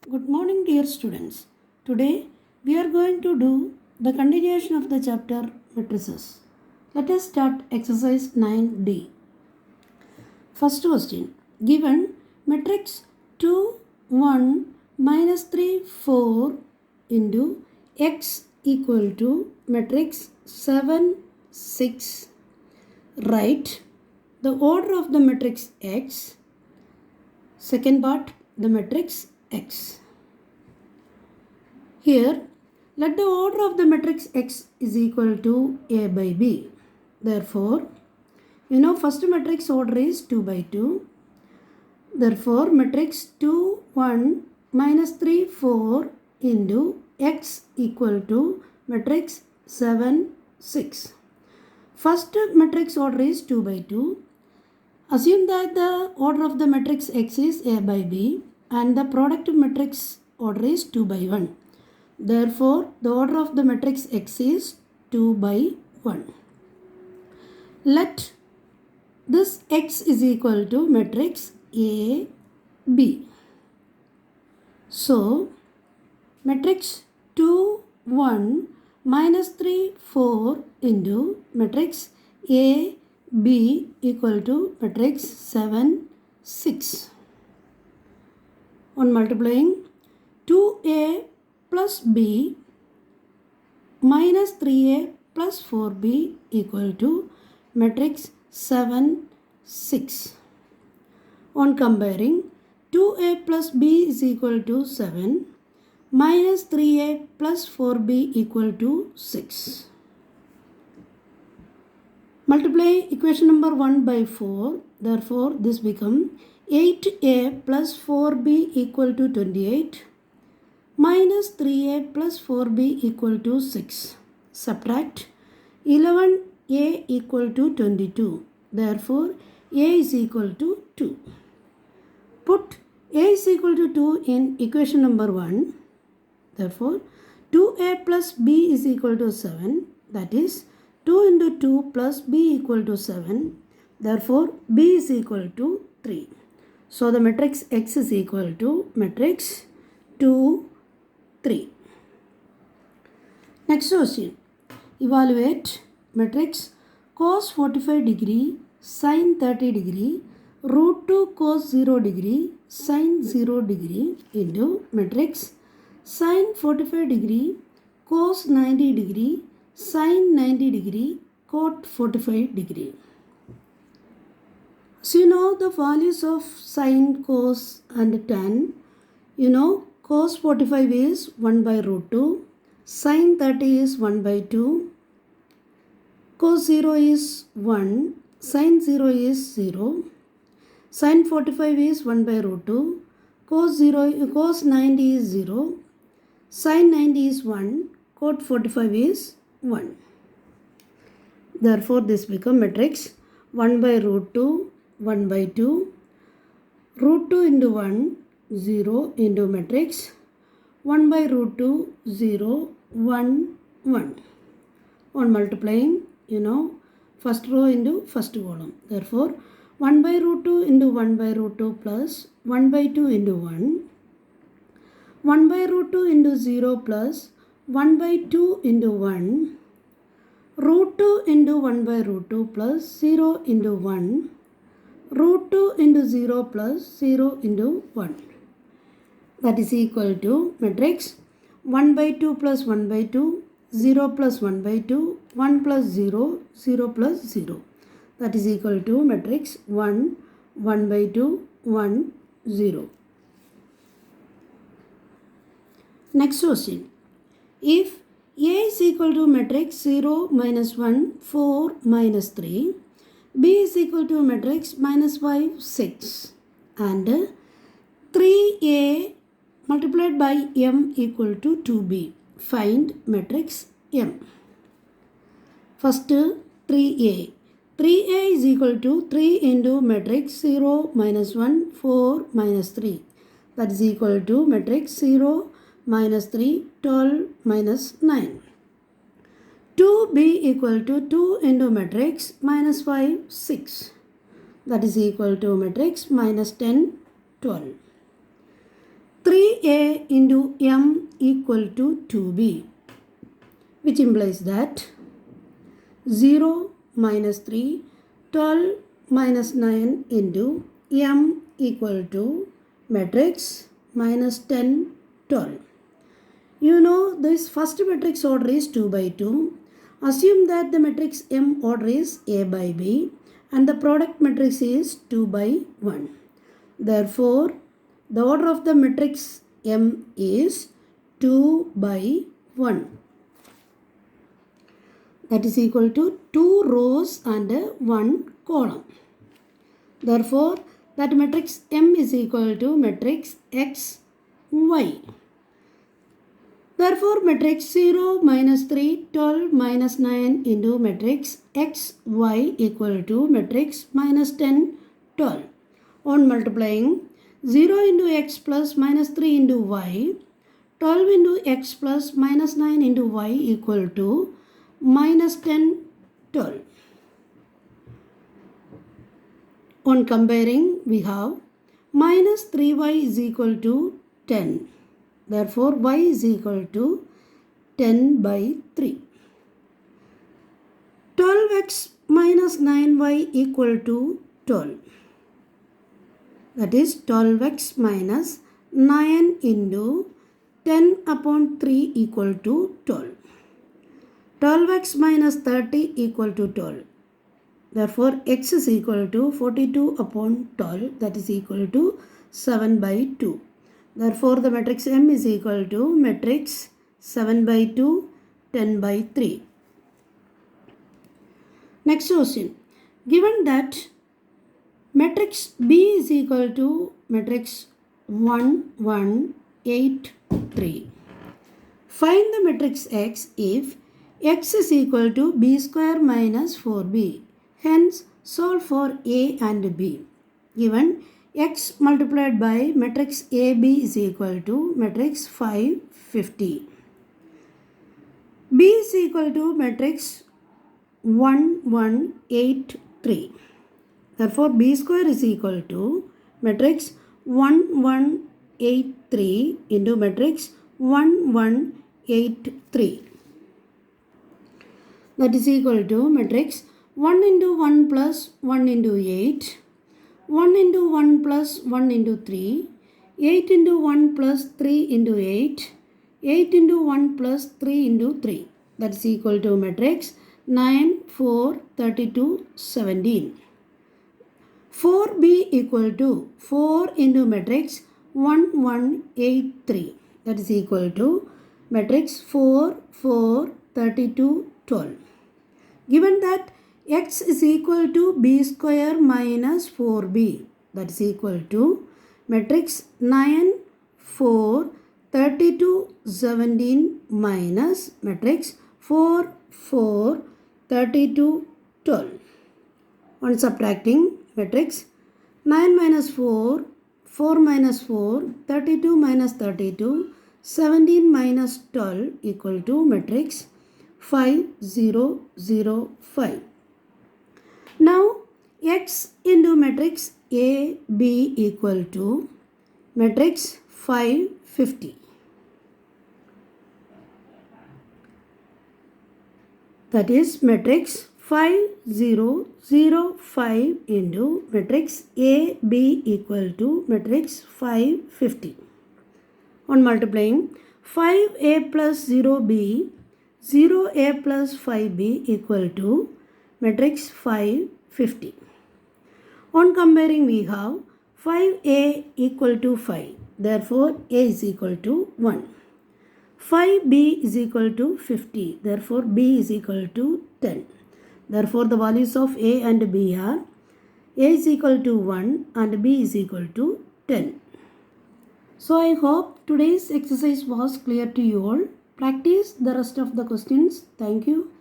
Good morning, dear students. Today we are going to do the continuation of the chapter matrices. Let us start exercise 9D. First question. Given matrix 2, 1, minus 3, 4 into x equal to matrix 7, 6. Write the order of the matrix X. Second part, the matrix X. Here, let the order of the matrix X is equal to A by B. Therefore, first matrix order is 2 by 2. Therefore, matrix 2, 1, minus 3, 4 into X equal to matrix 7, 6. First matrix order is 2 by 2. Assume that the order of the matrix X is A by B and the product matrix order is 2 by 1. Therefore, the order of the matrix X is 2 by 1. Let this X is equal to matrix A, B. So, matrix 2, 1, minus 3, 4 into matrix A, B equal to matrix 7, 6. On multiplying 2A plus B minus 3A plus 4B equal to matrix 7, 6. On comparing 2A plus B is equal to 7 minus 3A plus 4B equal to 6. Multiply equation number 1 by 4. Therefore, this becomes 8A plus 4B equal to 28 minus 3A plus 4B equal to 6. Subtract 11A equal to 22. Therefore, A is equal to 2. Put A is equal to 2 in equation number 1. Therefore, 2A plus B is equal to 7. That is 2 into 2 plus B equal to 7. Therefore, B is equal to 3. So, the matrix X is equal to matrix 2, 3. Next question. Evaluate matrix cos 45 degree, sin 30 degree, root 2 cos 0 degree, sin 0 degree into matrix sin 45 degree, cos 90 degree, sin 90 degree, cot 45 degree. So you know the values of sin, cos and tan. Cos 45 is 1 by root 2, sin 30 is 1 by 2, cos 0 is 1, sin 0 is 0, sin 45 is 1 by root 2, cos 90 is 0, sin 90 is 1, cot 45 is 1. Therefore, this becomes matrix 1 by root 2, 1 by 2, root 2 into 1, 0 into matrix 1 by root 2, 0, 1, 1. On multiplying, first row into first column. Therefore, 1 by root 2 into 1 by root 2 plus 1 by 2 into 1. 1 by root 2 into 0 plus 1 by 2 into 1. Root 2 into 1 by root 2 plus 0 into 1. Root 2 into 0 plus 0 into 1. That is equal to matrix 1 by 2 plus 1 by 2, 0 plus 1 by 2, 1 plus 0, 0 plus 0. That is equal to matrix 1, 1 by 2, 1, 0. Next question. If A is equal to matrix 0, minus 1, 4, minus 3, B is equal to matrix minus 5, 6 and 3A multiplied by M equal to 2B. Find matrix M. First 3A. 3A is equal to 3 into matrix 0, minus 1, 4, minus 3. That is equal to matrix 0, minus 3, 12, minus 9. 2B equal to 2 into matrix minus 5, 6. That is equal to matrix minus 10, 12. 3A into m equal to 2b, which implies that 0 minus 3, 12 minus 9 into m equal to matrix minus 10, 12. You know this first matrix order is 2 by 2. Assume that the matrix M order is A by B and the product matrix is 2 by 1. Therefore, the order of the matrix M is 2 by 1. That is equal to 2 rows and 1 column. Therefore, that matrix M is equal to matrix X, Y. Therefore, matrix 0 minus 3, 12 minus 9 into matrix X, Y equal to matrix minus 10, 12. On multiplying 0 into X plus minus 3 into Y, 12 into X plus minus 9 into Y equal to minus 10, 12. On comparing, we have minus 3y is equal to 10. Therefore, y is equal to 10 by 3. 12x minus 9y equal to 12. That is 12x minus 9 into 10 upon 3 equal to 12. 12x minus 30 equal to 12. Therefore, x is equal to 42 upon 12, that is equal to 7 by 2. Therefore, the matrix M is equal to matrix 7 by 2, 10 by 3. Next question. Given that matrix B is equal to matrix 1, 1, 8, 3. Find the matrix X if X is equal to B square minus 4B. Hence, solve for A and B. Given X multiplied by matrix AB is equal to matrix 5, 50. B is equal to matrix 1, 1, 8, 3. Therefore, B square is equal to matrix 1, 1, 8, 3 into matrix 1, 1, 8, 3. That is equal to matrix 1 into 1 plus 1 into 8. 1 into 1 plus 1 into 3, 8 into 1 plus 3 into 8, 8 into 1 plus 3 into 3. That is equal to matrix 9, 4, 32, 17. 4b equal to 4 into matrix 1, 1, 8, 3. That is equal to matrix 4, 4, 32, 12. Given that X is equal to B square minus 4B. That is equal to matrix 9, 4, 32, 17 minus matrix 4, 4, 32, 12. On subtracting matrix 9 minus 4, 4 minus 4, 32 minus 32, 17 minus 12 equal to matrix 5, 0, 0, 5. Now, X into matrix A, B equal to matrix 5, 50. That is matrix 5, 0, 0, 5 into matrix A, B equal to matrix 5, 50. On multiplying 5A plus 0B, 0A plus 5B equal to matrix 5, 50. On comparing, we have 5A equal to 5. Therefore, A is equal to 1. 5B is equal to 50. Therefore, B is equal to 10. Therefore, the values of A and B are A is equal to 1 and B is equal to 10. So, I hope today's exercise was clear to you all. Practice the rest of the questions. Thank you.